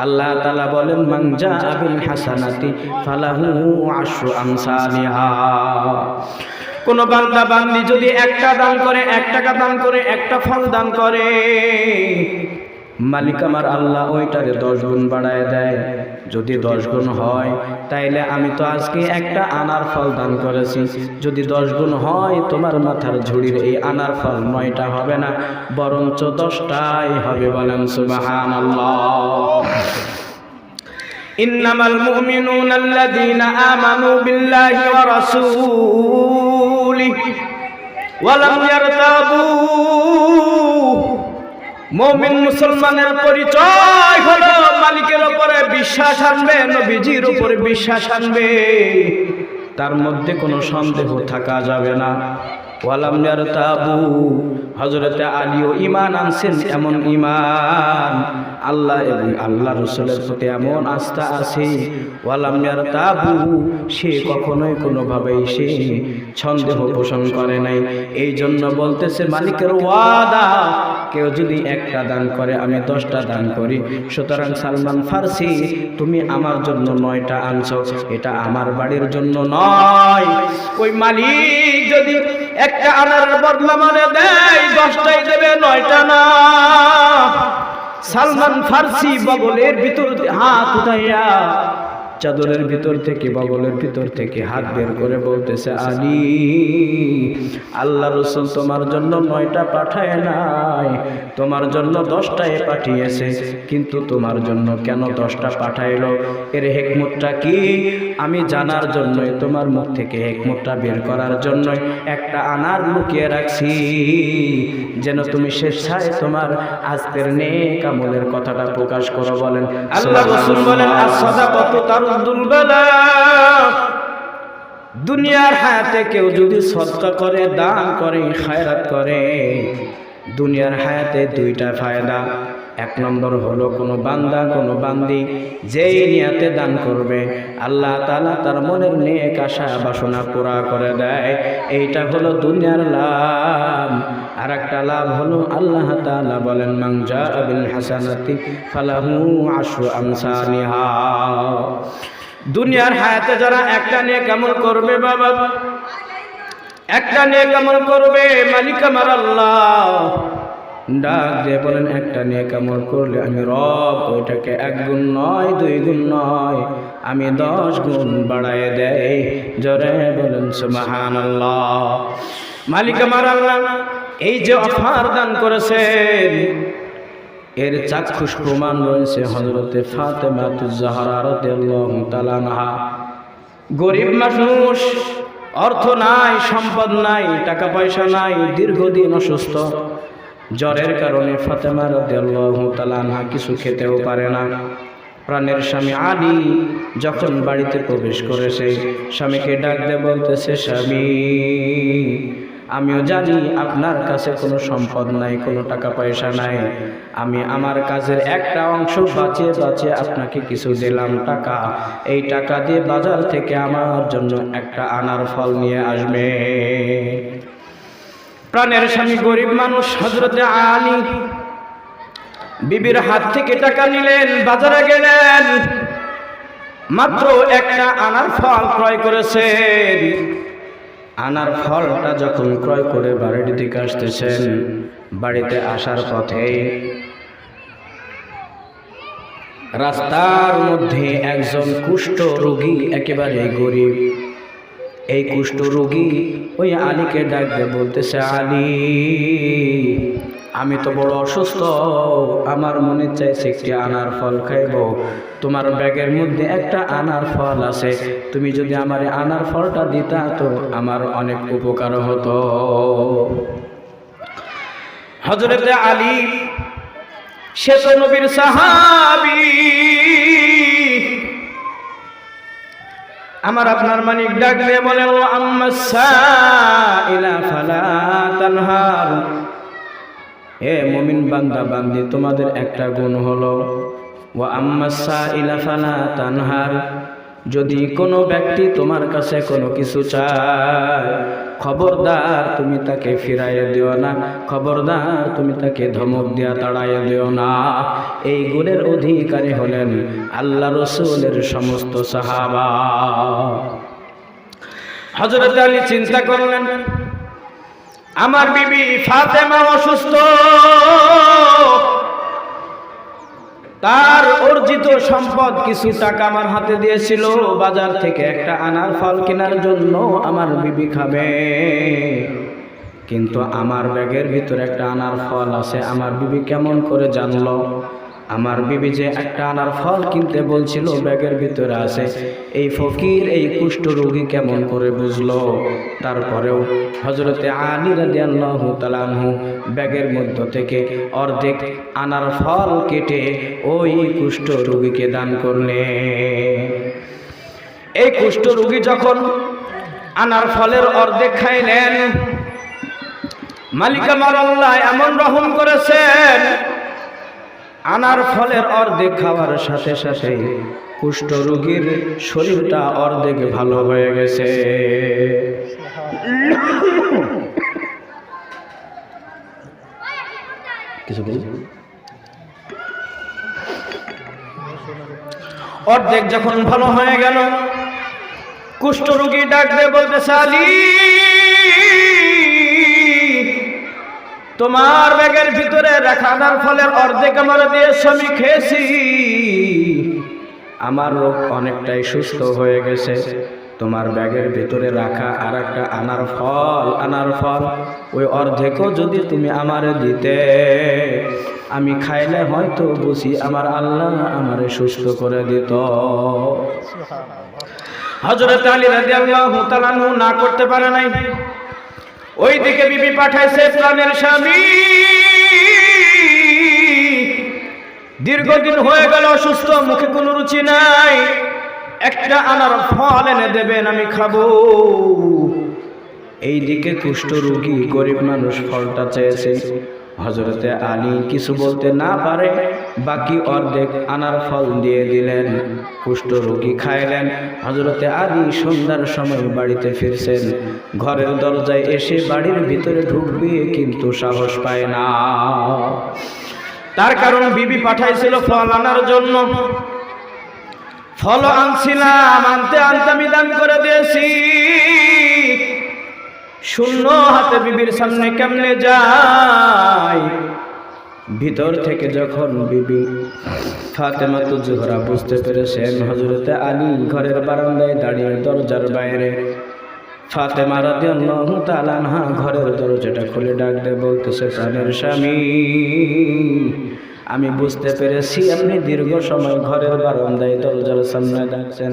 আল্লাহ তাআলা বলেন মান জাআ বিল হাসানাতি ফালাহু আশরু আমসালিহা। কোন বান্দা বান্দি যদি একটা দান করে, 1 টাকা দান করে, একটা ফল দান করে, মালিক আমার আল্লাহ ওইটারে 10 গুণ বাড়ায় দেয়। যদি 10 গুণ হয় তাইলে আমি তো আজকে একটা আনার ফল দান করেছি, যদি 10 গুণ হয় তোমার মাথার ঝুড়ির এই আনার ফল 9টা হবে না, বরঞ্চ 10টাই হবে। বলেন সুবহানাল্লাহ। ইন্নামাল মুমিনুনা আল্লাযীনা আমানু বিল্লাহি ওয়া রাসূলিহি ওয়া লাম ইয়ারতাবু। মুমিন মুসলমানের পরিচয় হলো মালিকের উপরে বিশ্বাস আনবে, নবীজির উপরে বিশ্বাস আনবে, তার মধ্যে কোনো সন্দেহ থাকা যাবে না। ওয়ালাম ইয়ারতাবু, হযরতে আলীও ঈমান আনছেন, এমন ঈমান আল্লাহ এবং আল্লাহ রাসূলের প্রতি এমন আস্থা আছে। ওয়ালাম ইয়ারতাবু, সে কখনোই কোনোভাবেই সে সন্দেহ পোষণ করে নাই। এই জন্য বলতেছে মালিকের ওয়াদা, কেউ যদি 1টা দান করে আমি 10টা দান করি। সুতরাং সালমান ফার্সি, তুমি আমার জন্য 9টা আনছো, এটা আমার বাড়ির জন্য নয়। ওই মালিক যদি 1টা আনার বদলা মানে দেয়, 10টাই দেবে, 9টা না। সালমান ফার্সি বগলের ভিতর হাত উঠাইয়া, চাদরের ভিতর থেকে, বগলের ভিতর থেকে হাত বের করে বলতেছে, আলী, আল্লাহ রাসূল তোমার জন্য 9টা পাঠায় নাই, তোমার জন্য 10টাই পাঠিয়েছে। কিন্তু তোমার জন্য কেন 10টা পাঠাইলো, এর হিকমতটা কি আমি জানার জন্যই, তোমার মুখ থেকে হিকমতটা বের করার জন্যই 1টা আনার লুকিয়ে রাখছি, যেন তুমি স্বেচ্ছায় তোমার আজকের নেক আমলের কথাটা প্রকাশ করো। বলেন আল্লাহ রাসূল বলেন, as-সাদাকাতু তারুদ্দুল বালা। দুনিয়ার হায়াতে কেউ যদি সদকা করে, দান করে, খায়রাত করে, দুনিয়ার হায়াতে 2টা ফায়দা। 1 নম্বর হলো কোনো বান্দা, কোনো বান্দি যেই নিয়াতে দান করবে, আল্লাহ তাআলা তার মনের নেক আশা বাসনা পুরা করে দেয়। এইটা হলো দুনিয়ার লাভ। আর একটা লাভ হলো আল্লাহ তাআলা বলেন মান জাআ বিল হাসানাতি ফালাহু আশরু আমসালিহা। দুনিয়ার হায়াতে যারা 1টা নেক আমল করবে, বাবা 1টা নেক আমল করবে, মালিক আমার আল্লাহ ডাক দিয়ে বলেন, 1টা নেক আমল করলে আমি রব ওইটাকে 1 গুণ নয়, 2 গুণ নয়, আমি 10 গুণ বাড়ায় দেয়। জোরে বলেন সুবহানাল্লাহ। মালিক আমার আল্লাহ এই যে অফার দান করেছেন, এর চাক্ষুষ প্রমাণ রয়েছে হযরতে ফাতেমাতুজ জাহরা রাদিয়াল্লাহু তাআলা আনহা। গরিব মানুষ, অর্থ নাই, সম্পদ নাই, টাকা পয়সা নাই, দীর্ঘদিন অসুস্থ, জ্বরের কারণে ফাতেমা রাদিয়াল্লাহু তাআলা আনহা কিছু খেতেও পারে না। প্রাণের স্বামী আলী যখন বাড়িতে প্রবেশ করেছে, স্বামীকে ডাক দিয়ে বলতেছে, স্বামী, আমিও জানি আপনার কাছে কোনো সম্পদ নাই, কোনো টাকা পয়সা নাই, আমি আমার কাজের 1টা অংশ বাঁচিয়ে বাঁচিয়ে আপনাকে কিছু দিলাম টাকা, এই টাকা দিয়ে বাজার থেকে আমার জন্য 1টা আনার ফল নিয়ে আসবে। প্রাণের স্বামী গরিব মানুষ হযরতে আলী বিবির হাত থেকে টাকা নিলেন, বাজারে গেলেন, মাত্র 1টা আনার ফল ক্রয় করেছেন। আনার ফলটা যখন ক্রয় করে বাড়ির দিকে আসতেছেন, বাড়িতে আসার পথে রাস্তার মধ্যে একজন কুষ্ঠ রোগী, একেবারে গরিব, এই কুষ্ঠ রোগী ওই আলীকে ডাক দিয়ে বলতেছে, আলী, আমি তো বড় অসুস্থ, আমার মনে চাইছে 1টি আনার ফল খাইব, তোমার ব্যাগের মধ্যে 1টা আনার ফল আছে, তুমি যদি আমার আনার ফলটা দিতা তো আমার অনেক উপকার হতো। হযরতে আলী সে তো নবীর সাহাবী, আমার আপনার মালিক ডাক দিয়ে বলে, ও আম্মাস সাইলা ফালা তানহার, হে মুমিন বান্দা বান্দি, তোমাদের 1টা গুণ হলো ওয়া আম্মাস সাইলা ফালা তানহার, যদি কোনো ব্যক্তি তোমার কাছে কোনো কিছু চায়, খবরদার তুমি তাকে ফিরাইয়া দিও না, খবরদার তুমি তাকে ধমক দিয়া তাড়াইয়া দিও না। এই গুণের অধিকারী হলেন আল্লাহ রসুলের সমস্ত সাহাবা। হযরত আলী চিন্তা করলেন, আমার বিবি ফাতেমা অসুস্থ, তার অর্জিত সম্পদ কিছু টাকা আমার হাতে দিয়েছিল বাজার থেকে একটা আনার ফল কেনার জন্য আমার বিবি খাবে, কিন্তু আমার ব্যাগের ভিতরে একটা আনার ফল আছে। আমার বিবি কেমন করে জানলো? আমার বিবি যে একটা আনার ফল কিনতে বলছিল ব্যাগের ভিতরে আছে, এই ফকির এই কুষ্ঠ রোগী কেমন করে বুঝলো? তারপরেও হযরতে আলী রাদিয়াল্লাহু তাআলা আনহু ব্যাগের মধ্য থেকে অর্ধেক আনার ফল কেটে ওই কুষ্ঠ রোগীকে দান করলেন। এই কুষ্ঠ রোগী যখন আনার ফলের অর্ধেক খাইলেন, মালিক আমার আল্লাহ এমন রহম করেছেন, আনার ফলের অর্ধেক খাওয়ার সাথে সাথে কুষ্ঠ রোগীর শরীরটা অর্ধেক ভালো হয়ে গেছে। অর্ধেক যখন ভালো হয়ে গেল, কুষ্ঠ রোগী ডাকবে বলতেছে, আলী তোমার ব্যাগের ভিতরে রাখা আনার ফলের অর্ধেক আমার দিয়েছ, আমি খেয়েছি, আমার রোগ অনেকটাই সুস্থ হয়ে গেছে। তোমার ব্যাগের ভিতরে রাখা আর একটা আনার ফল ওই অর্ধেকও যদি তুমি আমারে দিতে, আমি খাইলে হয়তো বুঝি আমার আল্লাহ আমারে সুস্থ করে দিত। হযরত আলী রাদিয়াল্লাহু তাআলা না করতে পারে নাই। ওই দিকে বিবি পাঠাইছে প্রাণের স্বামী, দীর্ঘদিন হয়ে গেল অসুস্থ, মুখে কোনো রুচি নাই, একটা আনার ফল এনে দেবেন, আমি খাবো। এই দিকে কুষ্ঠ রোগী গরিব মানুষ ফলটা চেয়েছে। হযরতে আলী কিছু বলতে না পারে বাকি অর্ধেক আনার ফল দিয়ে দিলেন, কুষ্ঠ রোগী খাইলেন। হযরতে আলী সন্ধ্যার সময় বাড়িতে ফিরছেন, ঘরের দরজায় এসে বাড়ির ভিতরে ঢুকবে কিন্তু সাহস পায় না। তার কারণ বিবি পাঠাইছিল ফল আনার জন্য, ফল আনছিলাম, আনতে আমি দান করে দিয়েছি, শূন্য হাতে বিবির সামনে কেমনে যায়? ভিতর থেকে যখন বিবি ফাতেমা জোহরা বুঝতে পেরেছেন হযরতে আলী ঘরের বারান্দায় দাঁড়িয়ে দরজার বাইরে, ফাতেমা রাদিয়াল্লাহু তাআলা আনহা ঘরের দরজাটা খুলে ডাক দিয়ে বলতেছে, প্রাণের স্বামী, আমি বুঝতে পেরেছি আপনি দীর্ঘ সময় ঘরের বারান্দায় দরজার সামনে ডাকছেন,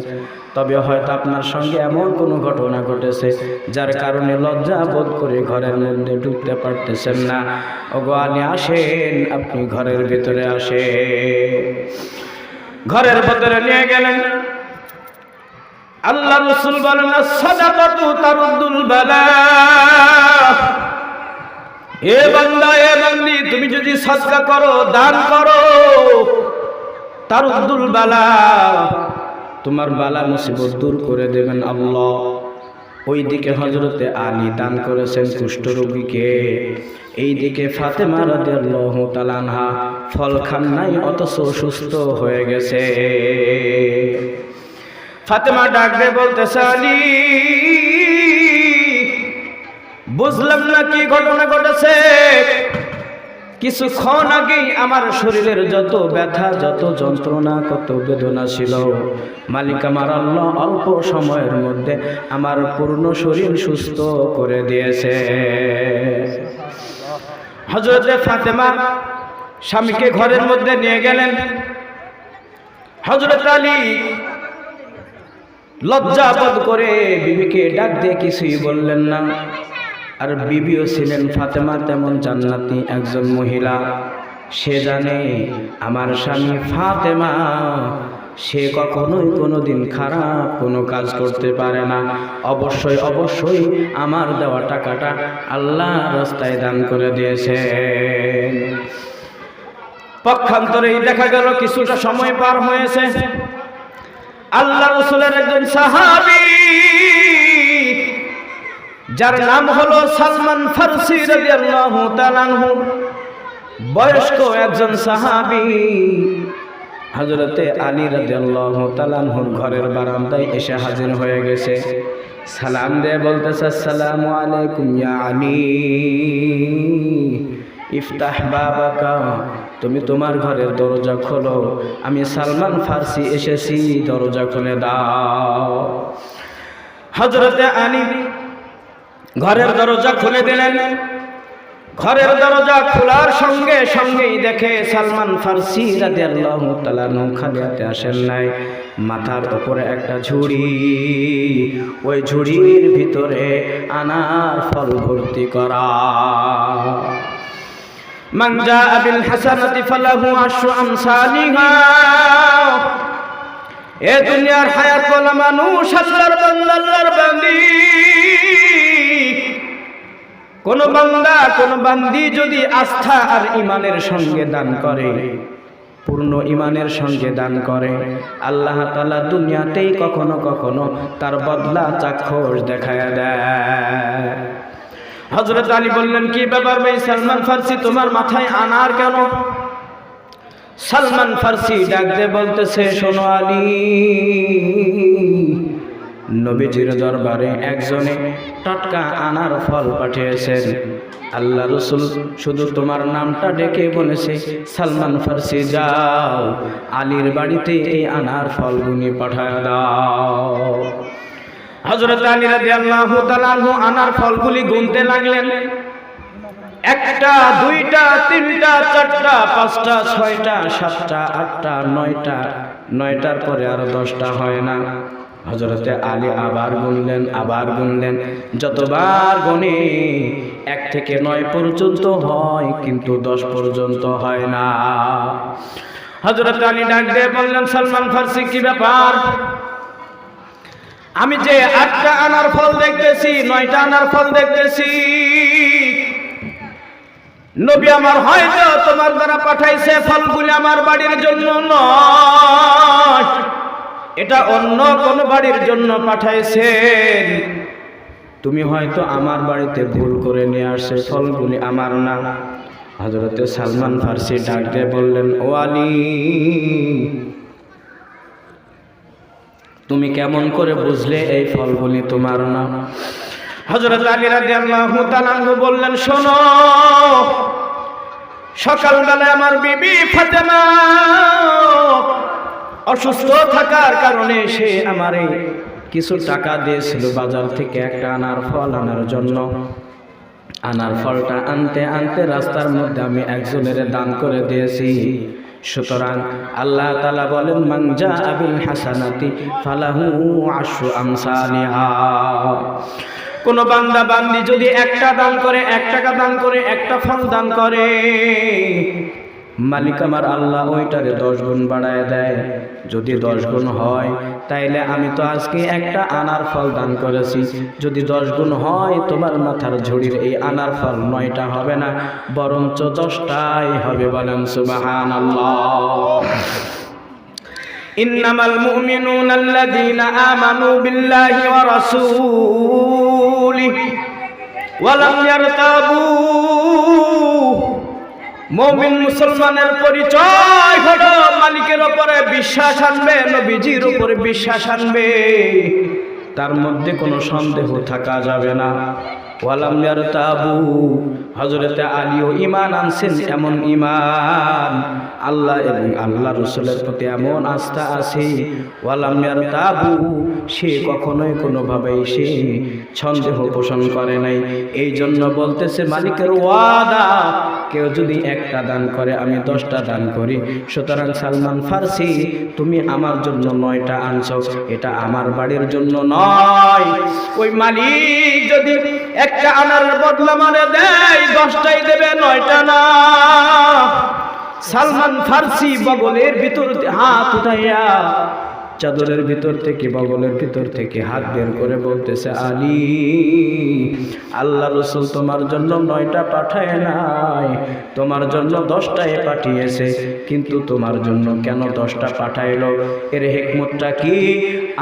তবে হয়তো আপনার সঙ্গে এমন কোনো ঘটনা ঘটেছে যার কারণে লজ্জা বোধ করে ঘরের মধ্যে ঢুকতে পারতেছেন না। ওগো আলী আসেন, আপনি ঘরের ভিতরে আসেন। ঘরের ভিতরে নিয়ে গেলেন। আল্লাহ রাসূল বলেন, সাদাকাতু তারুদ্দুল বালা। এ বান্দা, এ বান্দি, তুমি যদি সাদকা করো, দান করো, তারুদ্দুল বালা, তোমার বালা মুসিবত দূর করে দেবেন আল্লাহ। ওইদিকে হযরতে আলী দান করেছেন কুষ্ঠ রোগীকে, এইদিকে ফাতেমা রাদিয়াল্লাহু তাআলা আনহা ফল খান নাই অথচ সুস্থ হয়ে গেছে। ফাতেমা ডাক দিয়ে বলতেছে, আলী বুঝলাম না কি ঘটনা ঘটেছে, কিছুক্ষণ আগেই আমার শরীরের যত ব্যথা, যত যন্ত্রণা, কত বেদনা ছিল, মালিক আমার আল্লাহ অল্প সময়ের মধ্যে আমার পূর্ণ শরীর সুস্থ করে দিয়েছে। হযরত ফাতেমা স্বামীকে ঘরের মধ্যে নিয়ে গেলেন। হযরত আলী লজ্জা বোধ করে বিবিকে ডাক দিয়ে কিছুই বললেন না। আর বিবিও ছিলেন ফাতেমা তেমন জান্নাতি একজন মহিলা, সে জানে আমার স্বামী ফাতেমা, সে কখনোই কোনোদিন খারাপ কোনো কাজ করতে পারে না। অবশ্যই অবশ্যই আমার দেওয়া টাকাটা আল্লাহ রাস্তায় দান করে দিয়েছে। পক্ষান্তরেই দেখা গেল কিছুটা সময় পার হয়েছে, আল্লাহ রাসূলের একজন সাহাবী যার নাম হলো সালমান ফারসি রাদিয়াল্লাহু তাআলা আনহু, বয়স্ক একজন সাহাবী। হযরতে আলী রাদিয়াল্লাহু তাআলা আনহুর ঘরের বারান্দায় এসে হাজির হয়ে গেছে। সালাম দিয়ে বলতেছে, আসসালামু আলাইকুম ইয়া আলী, ইফতাহ বাবাকা, তুমি তোমার ঘরের দরজা খোলো, আমি সালমান ফারসি এসেছি, দরজা খুলে দাও। হযরতে আলী ঘরের দরজা খুলে দিলেন। ঘরের দরজা খোলার সঙ্গে সঙ্গেই দেখে সালমান ফারসি রাদিয়াল্লাহু তাআলা আনহু খালি হাতে আসেন নাই, মাথার উপরে একটা ঝুড়ি, ওই ঝুড়ির ভিতরে আনার ফল ভর্তি করা। মান জাআ বিল হাসানাতি ফালাহু আশরু আমসালিহা। এ দুনিয়ার হায়াত বলা মানুষ, আল্লাহর বান্দা, আল্লাহর বান্দি, কোন বান্দা কোন বান্দি যদি আস্থা আর ঈমানের সঙ্গে দান করে, পূর্ণ ঈমানের সঙ্গে দান করে, আল্লাহ তাআলা দুনিয়াতেই কখনো কখনো তার বদলা চাক্ষুষ দেখায়া দেয়। হযরত আলী বললেন, কি ব্যাপার ভাই সালমান ফারসি, তোমার মাথায় আনার কেন? সালমান ফারসি ডাক দিয়ে বলতেছে, শোনো আলী, নবীজির দরবারে একজনে টাটকা আনার ফল পাঠিয়েছেন। আল্লাহ রাসূল শুধু তোমার নামটা ডেকে বলেছে, সালমান ফারসি যাও আলীর বাড়িতে এই আনার ফলগুলি পাঠায় দাও। হযরত আলী রাদিয়াল্লাহু তাআলা আনহু আনার ফলগুলি গুনতে লাগলেন। একটা, দুইটা, তিনটা, চারটা, পাঁচটা, ছয়টা, সাতটা, আটটা, নয়টা, নয়টার পরে আর 10টা হয় না। হযরতে আলী আবার গুনলেন, আবার গুনলেন, যতবার গুনে 1 থেকে 9 পর্যন্ত হয়, কিন্তু 10 পর্যন্ত হয় না। হযরত আলী ডাক দিয়ে বললেন, সালমান ফারসি কি ব্যাপার? আমি যে 8টা আনার ফল দেখতেছি, 9টা আনার ফল দেখতেছি, নবী আমার হয়তো তোমার দ্বারা পাঠাইছে ফলগুলি আমার বাড়ির জন্য নয়, এটা অন্য কোন বাড়ির জন্য পাঠাইছেন। তুমি হয়তো আমার বাড়িতে ভুল করে নিয়ে আসছে, ফলগুলি আমার না। হযরতে সালমান ফারসি ডাক দিয়ে বললেন, ও আলী, তুমি কেমন করে বুঝলে এই ফলগুলি তোমার না? হযরত আলী রাদিয়াল্লাহু তাআলা আনহু বললেন, শোনো, সকালবেলায় আমার বিবি ফাতেমা অসুস্থ থাকার কারণে সে আমারে কিছু টাকা দিয়েছিল বাজার থেকে একটা আনার ফল আনার জন্য। আনার ফলটা আনতে আনতে রাস্তার মধ্যে আমি একজনের দান করে দিয়েছি। সুতরাং আল্লাহ তাআলা বলেন, মান জাআ বিল হাসানাতি ফালাহু আশরু আমসালিহা। কোন বান্দা বান্দি যদি 1টা দান করে, 1 টাকা দান করে, 1টা ফল দান করে, মালিক আমার আল্লাহ ওইটারে 10 গুণ বাড়ায় দেয়। যদি 10 গুণ হয়, তাইলে আমি তো আজকে 1টা আনার ফল দান করেছি, যদি 10 গুণ হয়, তোমার মাথার ঝুড়ির এই আনার ফল 9টা হবে না, বরঞ্চ 10টাই হবে। বলেন সুবহানাল্লাহ। ইন্নামাল মুমিনুনা আল্লাযীনা আমানু বিল্লাহি ওয়া রাসূলিহি ওয়া লাম ইয়ারতাবু। মুমিন মুসলমানের পরিচয় হলো মালিকের উপরে বিশ্বাস আনবে, নবীজির উপরে বিশ্বাস আনবে, তার মধ্যে কোনো সন্দেহ থাকা যাবে না। ওয়ালাম ইয়ারতাবু, হযরতে আলীও ঈমান আনছেন, এমন ঈমান, আল্লাহ এবং আল্লাহ রাসূলের প্রতি এমন আস্থা আছে, ওয়ালাম ইয়ারতাবু, সে কখনোই কোনোভাবেই সে সন্দেহ পোষণ করে নাই। এই জন্য বলতেছে, মালিকের ওয়াদা, কেউ যদি 1টা দান করে, আমি 10টা দান করি। সুতরাং সালমান ফারসি, তুমি আমার জন্য 9টা আনছো, এটা আমার বাড়ির জন্য নয়। ওই মালিক যদি 1টা আনার বদলা মানে দেয়, 10টাই দেবে, 9টা না। সালমান ফারসি বগলের ভিতর হাত উঠাইয়া চাদরের ভিতর থেকে বগলের ভিতর থেকে হাত বের করে বলতেছে, আলী, আল্লাহ রসুল তোমার জন্য 9টা পাঠায় নাই, তোমার জন্য 10টায় পাঠিয়েছে, কিন্তু তোমার জন্য কেন 10টা পাঠাইলো? এর হিকমতটা কি?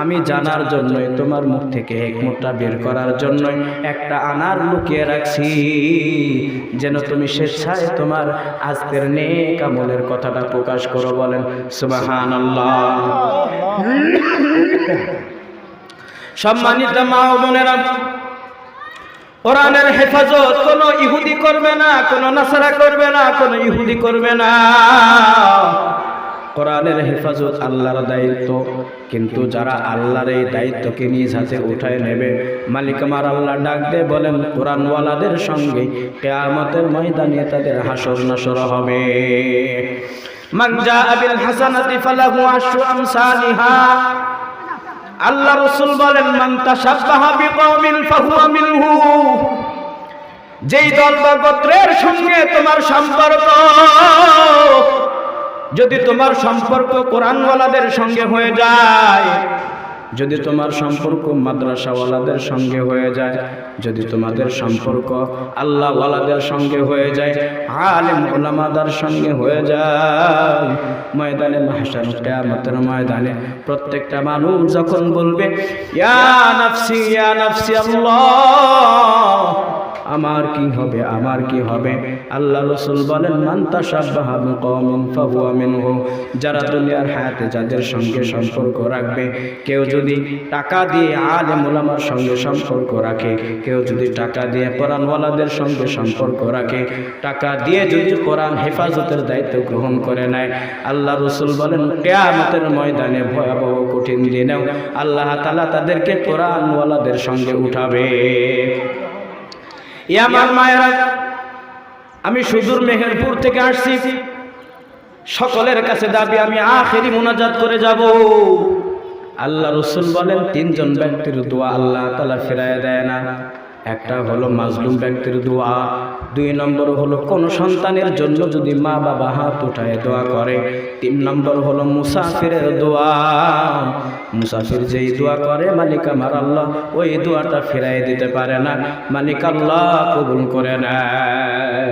আমি জানার জন্যই, তোমার মুখ থেকে হিকমতটা বের করার জন্যই একটা আনার লুকিয়ে রাখছি, যেন তুমি স্বেচ্ছায় তোমার আজকের নেক আমলের কথাটা প্রকাশ করো। বলেন সুবহানাল্লাহ। সম্মানিত মা ও বোনেরা, কোরআনের হেফাজত কোনো ইহুদি করবে না, কোনো নাসারা করবে না, কোনো ইহুদি করবে না। কোরআনের হেফাজত আল্লাহর দায়িত্ব, কিন্তু যারা আল্লাহর এই দায়িত্বকে নিজ হাতে উঠায় নেবে, মালিক আমার আল্লাহ ডাক দিয়ে বলেন, কোরআনওয়ালাদের সঙ্গে কিয়ামতের ময়দানে তাদের হাসর নাসর হবে। মান জাআ বিল হাসানাতি ফালাহু আশরু আমসালিহা। আল্লাহ রাসূল বলেন, মান তাশাব্বাহা বিকওমিন ফাহুয়া মিনহু। যেই দল বা গোত্রের সঙ্গে তোমার সম্পর্ক, যদি তোমার সম্পর্ক কোরআনওয়ালাদের সঙ্গে হয়ে যায়, যদি তোমার সম্পর্ক মাদ্রাসাওয়ালাদের সঙ্গে হয়ে যায়, যদি তোমাদের সম্পর্ক আল্লাহওয়ালাদের সঙ্গে হয়ে যায়, আলেম উলামাদের সঙ্গে হয়ে যায়, ময়দানে মাহশার কিয়ামতের ময়দানে প্রত্যেকটা মানুষ যখন বলবে, ইয়া নাফসি ইয়া নাফসি আল্লাহ, আমার কি হবে, আমার কি হবে? আল্লাহ রাসূল বলেন, মান তাশাব্বাহা বিকওমিন ফাহুয়া মিনহু। যারা দুনিয়ার হায়াতে যাদের সঙ্গে সম্পর্ক রাখবে, কেউ যদি টাকা দিয়ে আলেম উলামার সঙ্গে সম্পর্ক রাখে, কেউ যদি টাকা দিয়ে কোরআনওয়ালাদের সঙ্গে সম্পর্ক রাখে, টাকা দিয়ে যদি কোরআন হেফাজতের দায়িত্ব গ্রহণ করে নেয়, আল্লাহ রাসূল বলেন, কিয়ামতের ময়দানে ভয়াবহ কঠিন দিনেও আল্লাহ তাআলা তাদেরকে কোরআনওয়ালাদের সঙ্গে উঠাবে। আমার মায়েরা, আমি সুদূর মেহেরপুর থেকে আসছি, সকলের কাছে দাবি আমি আখেরি মুনাজাত করে যাব। আল্লাহ রাসূল বলেন, 3জন ব্যক্তির দোয়া আল্লাহ তাআলা ফিরায় দেয় না। একটা হলো মাজলুম ব্যক্তির দোয়া, 2 নম্বর হলো কোন সন্তানের জন্য যদি মা বাবা হাত উঠায় দোয়া করে, 3 নম্বর হলো মুসাফিরের দোয়া। মুসাফির যেই দোয়া করে, মালিক আমার আল্লাহ ওই দোয়াটা ফিরাই দিতে পারে না, মালিক আল্লাহ কবুল করে নেয়।